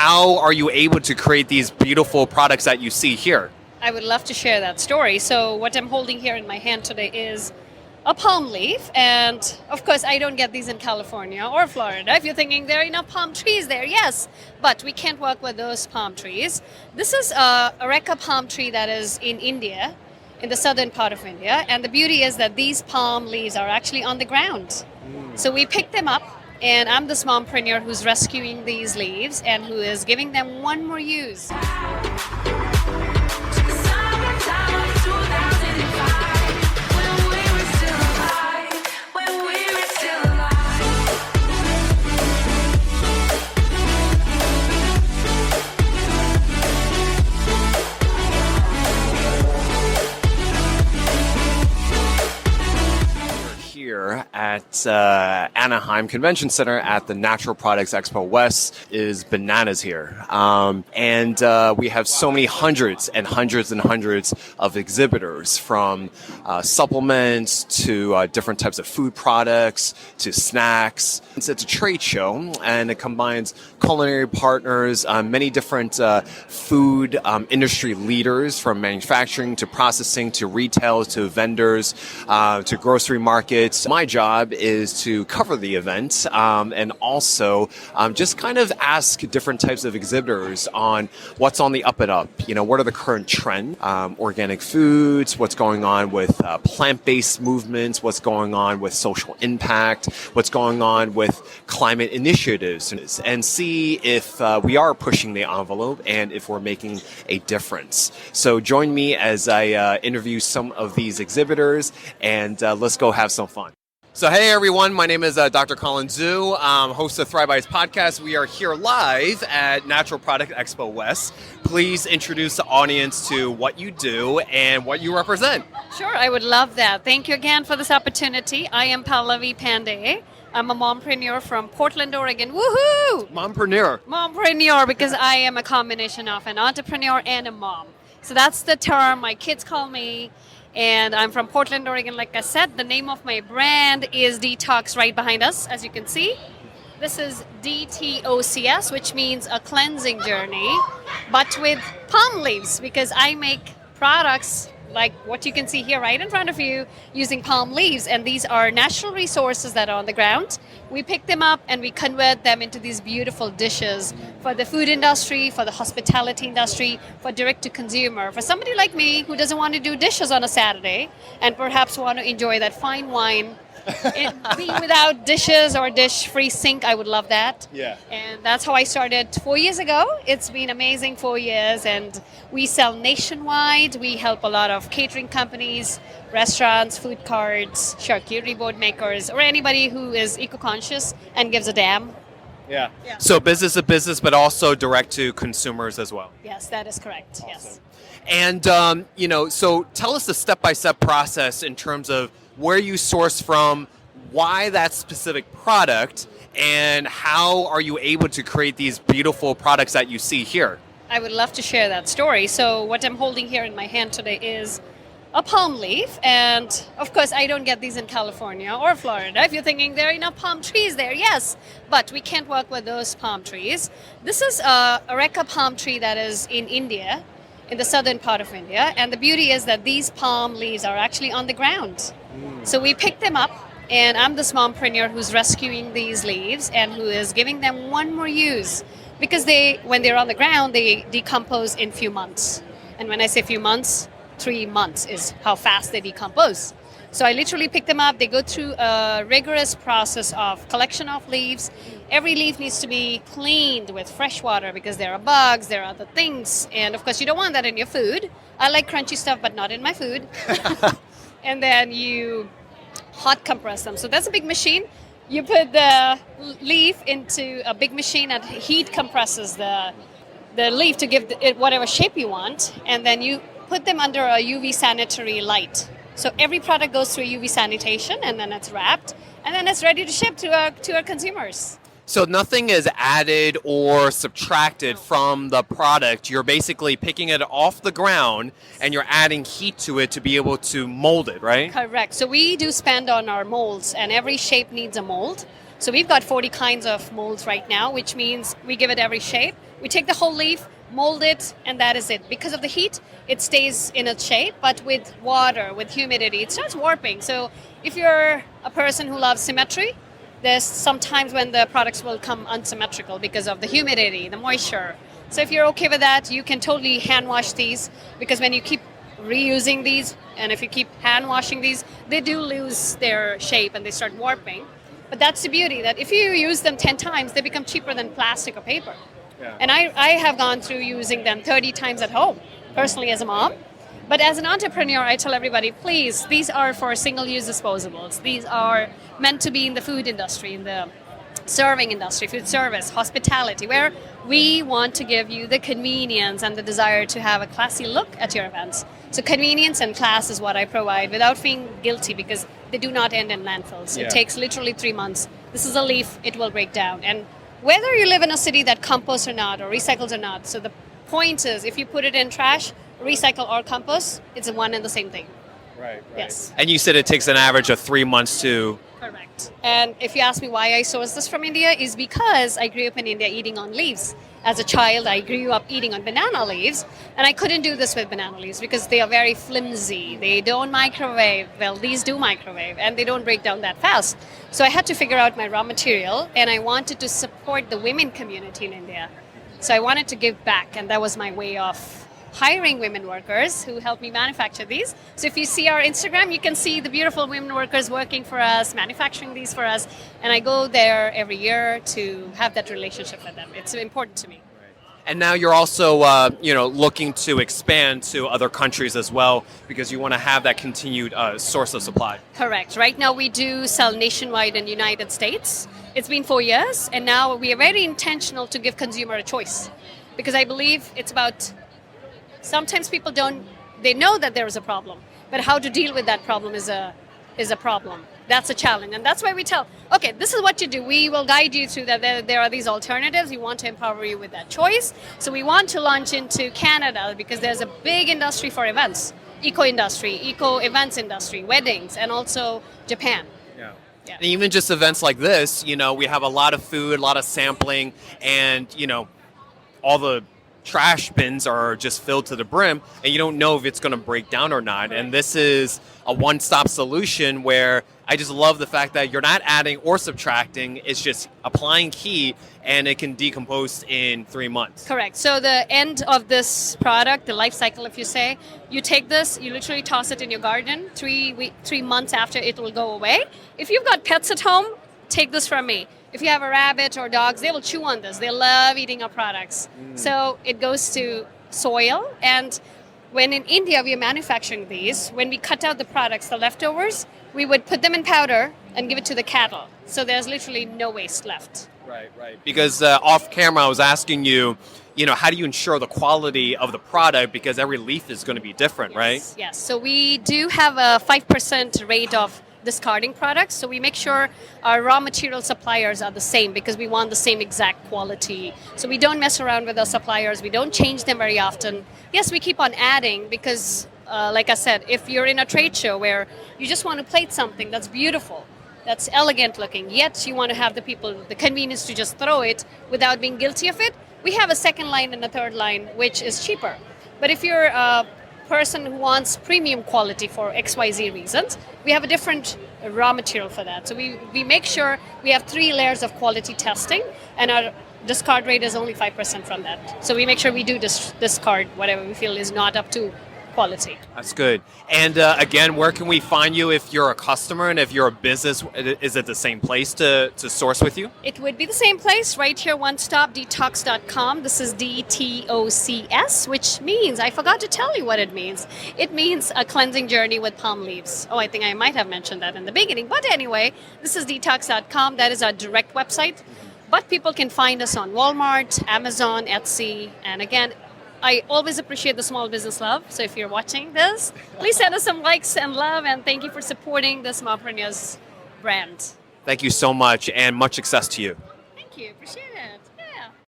how are you able to create these beautiful products that you see here? I would love to share that story. So what I'm holding here in my hand today is a palm leaf, and of course I don't get these in California or Florida. If you're thinking there are enough palm trees there, yes, but we can't work with those palm trees. This is a areca palm tree that is in India, in the southern part of India, and the beauty is that these palm leaves are actually on the ground. So we pick them up, and I'm this mompreneur who's rescuing these leaves and who is giving them one more use. At Anaheim Convention Center at the Natural Products Expo West is bananas here. And we have so many hundreds and hundreds and hundreds of exhibitors, from supplements to different types of food products to snacks. It's a trade show, and it combines culinary partners, many different food industry leaders, from manufacturing to processing to retail to vendors to grocery markets. My job is to cover the event and also just kind of ask different types of exhibitors on what's on the up and up. You know, what are the current trends? Organic foods, what's going on with plant-based movements, what's going on with social impact, what's going on with climate initiatives, and see if we are pushing the envelope and if we're making a difference. So join me as I interview some of these exhibitors, and let's go have some fun. So hey everyone, my name is Dr. Colin Zhu, host of Thrive Bites podcast. We are here live at Natural Product Expo West. Please introduce the audience to what you do and what you represent. Sure, I would love that. Thank you again for this opportunity. I am Pallavi Pande. I'm a mompreneur from Portland, Oregon. Woohoo! Mompreneur. Mompreneur, because I am a combination of an entrepreneur and a mom. So that's the term my kids call me. And I'm from Portland, Oregon. Like I said, the name of my brand is Dtocs right behind us, as you can see. This is DTOCS, which means a cleansing journey, but with palm leaves, because I make products like what you can see here right in front of you using palm leaves. And these are natural resources that are on the ground. We pick them up and we convert them into these beautiful dishes for the food industry, for the hospitality industry, for direct to consumer. For somebody like me who doesn't want to do dishes on a Saturday and perhaps want to enjoy that fine wine, being without dishes or dish-free sink, I would love that. Yeah. And that's how I started 4 years ago. It's been amazing 4 years, and we sell nationwide. We help a lot of catering companies, restaurants, food carts, charcuterie board makers, or anybody who is eco-conscious and gives a damn. Yeah. So business to business, but also direct to consumers as well. Yes, that is correct. Awesome. Yes. And, so tell us the step-by-step process in terms of where you source from, why that specific product, and how are you able to create these beautiful products that you see here? I would love to share that story. So what I'm holding here in my hand today is a palm leaf, and of course I don't get these in California or Florida. If you're thinking there are enough palm trees there, yes, but we can't work with those palm trees. This is a areca palm tree that is in India, in the southern part of India, and the beauty is that these palm leaves are actually on the ground. So we pick them up, and I'm this mompreneur who's rescuing these leaves and who is giving them one more use, because when they're on the ground, they decompose in few months. And when I say few months, 3 months is how fast they decompose. So I literally pick them up. They go through a rigorous process of collection of leaves. Every leaf needs to be cleaned with fresh water because there are bugs, there are other things. And of course, you don't want that in your food. I like crunchy stuff, but not in my food. And then you hot compress them. So that's a big machine. You put the leaf into a big machine and heat compresses the leaf to give it whatever shape you want. And then you put them under a UV sanitary light. So every product goes through UV sanitation, and then it's wrapped, and then it's ready to ship to our consumers. So nothing is added or subtracted from the product. You're basically picking it off the ground and you're adding heat to it to be able to mold it, right? Correct. So we do spend on our molds, and every shape needs a mold. So we've got 40 kinds of molds right now, which means we give it every shape. We take the whole leaf, mold it, and that is it. Because of the heat, it stays in its shape, but with water, with humidity, it starts warping. So if you're a person who loves symmetry, there's sometimes when the products will come unsymmetrical because of the humidity, the moisture. So if you're okay with that, you can totally hand wash these, because when you keep reusing these and if you keep hand washing these, they do lose their shape and they start warping. But that's the beauty, that if you use them 10 times, they become cheaper than plastic or paper. Yeah. And I have gone through using them 30 times at home, personally as a mom. But as an entrepreneur, I tell everybody, please, these are for single-use disposables. These are meant to be in the food industry, in the serving industry, food service, hospitality, where we want to give you the convenience and the desire to have a classy look at your events. So convenience and class is what I provide without feeling guilty, because they do not end in landfills. Yeah. It takes literally 3 months. This is a leaf, it will break down. And whether you live in a city that composts or not, or recycles or not, so the point is, if you put it in trash, recycle or compost, it's one and the same thing. Right. Yes. And you said it takes an average of 3 months to... Correct. And if you ask me why I source this from India, is because I grew up in India eating on leaves. As a child, I grew up eating on banana leaves, and I couldn't do this with banana leaves because they are very flimsy. They don't microwave. Well, these do microwave, and they don't break down that fast. So I had to figure out my raw material, and I wanted to support the women community in India. So I wanted to give back, and that was my way of hiring women workers who help me manufacture these. So if you see our Instagram, you can see the beautiful women workers working for us, manufacturing these for us. And I go there every year to have that relationship with them. It's important to me. And now you're also, looking to expand to other countries as well, because you want to have that continued source of supply. Correct. Right now we do sell nationwide in the United States. It's been 4 years, and now we are very intentional to give consumer a choice, because I believe it's about... Sometimes people they know that there is a problem, but how to deal with that problem is a problem. That's a challenge. And that's why we tell, okay, this is what you do. We will guide you through that. There are these alternatives. We want to empower you with that choice. So we want to launch into Canada, because there's a big industry for events, eco-industry, eco-events industry, weddings, and also Japan. Yeah. And even just events like this, we have a lot of food, a lot of sampling, and, all the trash bins are just filled to the brim, and you don't know if it's going to break down or not. And this is a one-stop solution where I just love the fact that you're not adding or subtracting. It's just applying heat, and it can decompose in 3 months. Correct. So the end of this product, the life cycle, if you say, you take this, you literally toss it in your garden. 3 months after, it will go away. If you've got pets at home, take this from me. If you have a rabbit or dogs, they will chew on this. They love eating our products. So it goes to soil. And when in India we are manufacturing these, when we cut out the products, the leftovers, we would put them in powder and give it to the cattle. So there's literally no waste left. Right. Because off camera, I was asking you, how do you ensure the quality of the product? Because every leaf is going to be different, right? Yes. So we do have a 5% rate of discarding products, so we make sure our raw material suppliers are the same, because we want the same exact quality. So we don't mess around with our suppliers. We don't change them very often. Yes, we keep on adding, because like I said, if you're in a trade show where you just want to plate something that's beautiful, that's elegant looking, yet you want to have the convenience to just throw it without being guilty of it, we have a second line and a third line, which is cheaper. But if you're person who wants premium quality for XYZ reasons, we have a different raw material for that. So we make sure we have 3 layers of quality testing, and our discard rate is only 5% from that. So we make sure we do discard whatever we feel is not up to quality. That's good. And again, where can we find you if you're a customer, and if you're a business? Is it the same place to source with you? It would be the same place right here, one stop, Dtocs.com. This is DTOCS, which means, I forgot to tell you what it means. It means a cleansing journey with palm leaves. Oh, I think I might have mentioned that in the beginning. But anyway, this is Dtocs.com. That is our direct website. But people can find us on Walmart, Amazon, Etsy, and again, I always appreciate the small business love. So if you're watching this, please send us some likes and love, and thank you for supporting this Mompreneurs brand. Thank you so much, and much success to you. Thank you. Appreciate it.